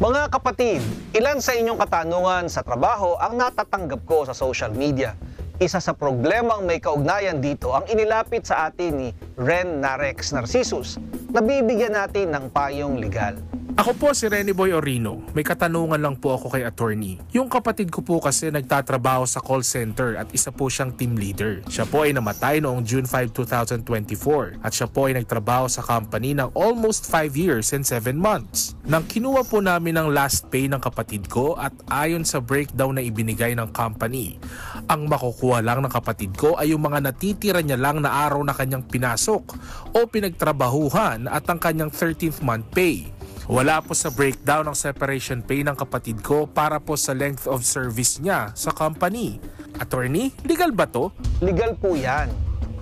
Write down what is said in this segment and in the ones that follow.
Mga kapatid, ilan sa inyong katanungan sa trabaho ang natatanggap ko sa social media? Isa sa problemang may kaugnayan dito ang inilapit sa atin ni Ren Narex Narcisus na bibigyan natin ng payong legal. Ako po si Rene Boy Orino. May katanungan lang po ako kay attorney. Yung kapatid ko po kasi nagtatrabaho sa call center at isa po siyang team leader. Siya po ay namatay noong June 5, 2024 at siya po ay nagtrabaho sa company ng almost 5 years and 7 months. Nang kinuha po namin ang last pay ng kapatid ko at ayon sa breakdown na ibinigay ng company, ang makukuha lang ng kapatid ko ay yung mga natitira niya lang na araw na kanyang pinasok o pinagtrabahuhan at ang kanyang 13th month pay. Wala po sa breakdown ng separation pay ng kapatid ko para po sa length of service niya sa company. Attorney, legal ba to? Legal po yan.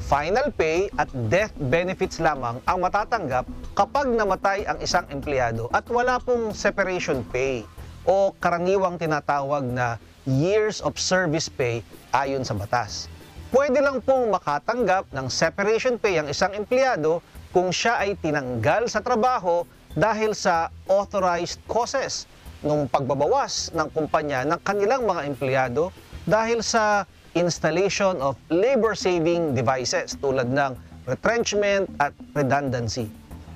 Final pay at death benefits lamang ang matatanggap kapag namatay ang isang empleyado at wala pong separation pay o karaniwang tinatawag na years of service pay ayon sa batas. Pwede lang pong makatanggap ng separation pay ang isang empleyado kung siya ay tinanggal sa trabaho dahil sa authorized causes nung pagbabawas ng kumpanya ng kanilang mga empleyado dahil sa installation of labor-saving devices tulad ng retrenchment at redundancy.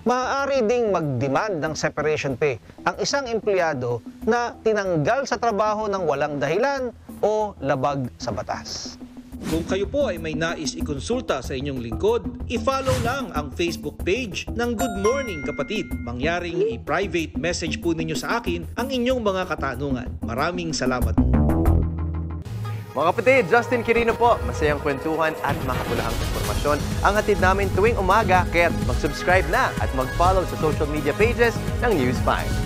Maaari ding mag-demand ng separation pay ang isang empleyado na tinanggal sa trabaho ng walang dahilan o labag sa batas. Kung kayo po ay may nais ikonsulta sa inyong lingkod, i-follow lang ang Facebook page ng Good Morning Kapatid. Mangyaring i-private message po ninyo sa akin ang inyong mga katanungan. Maraming salamat. Mga kapatid, Justin Quirino po. Masayang kwentuhan at makapulahang informasyon ang hatid namin tuwing umaga. Kaya mag-subscribe na at mag-follow sa social media pages ng News 5.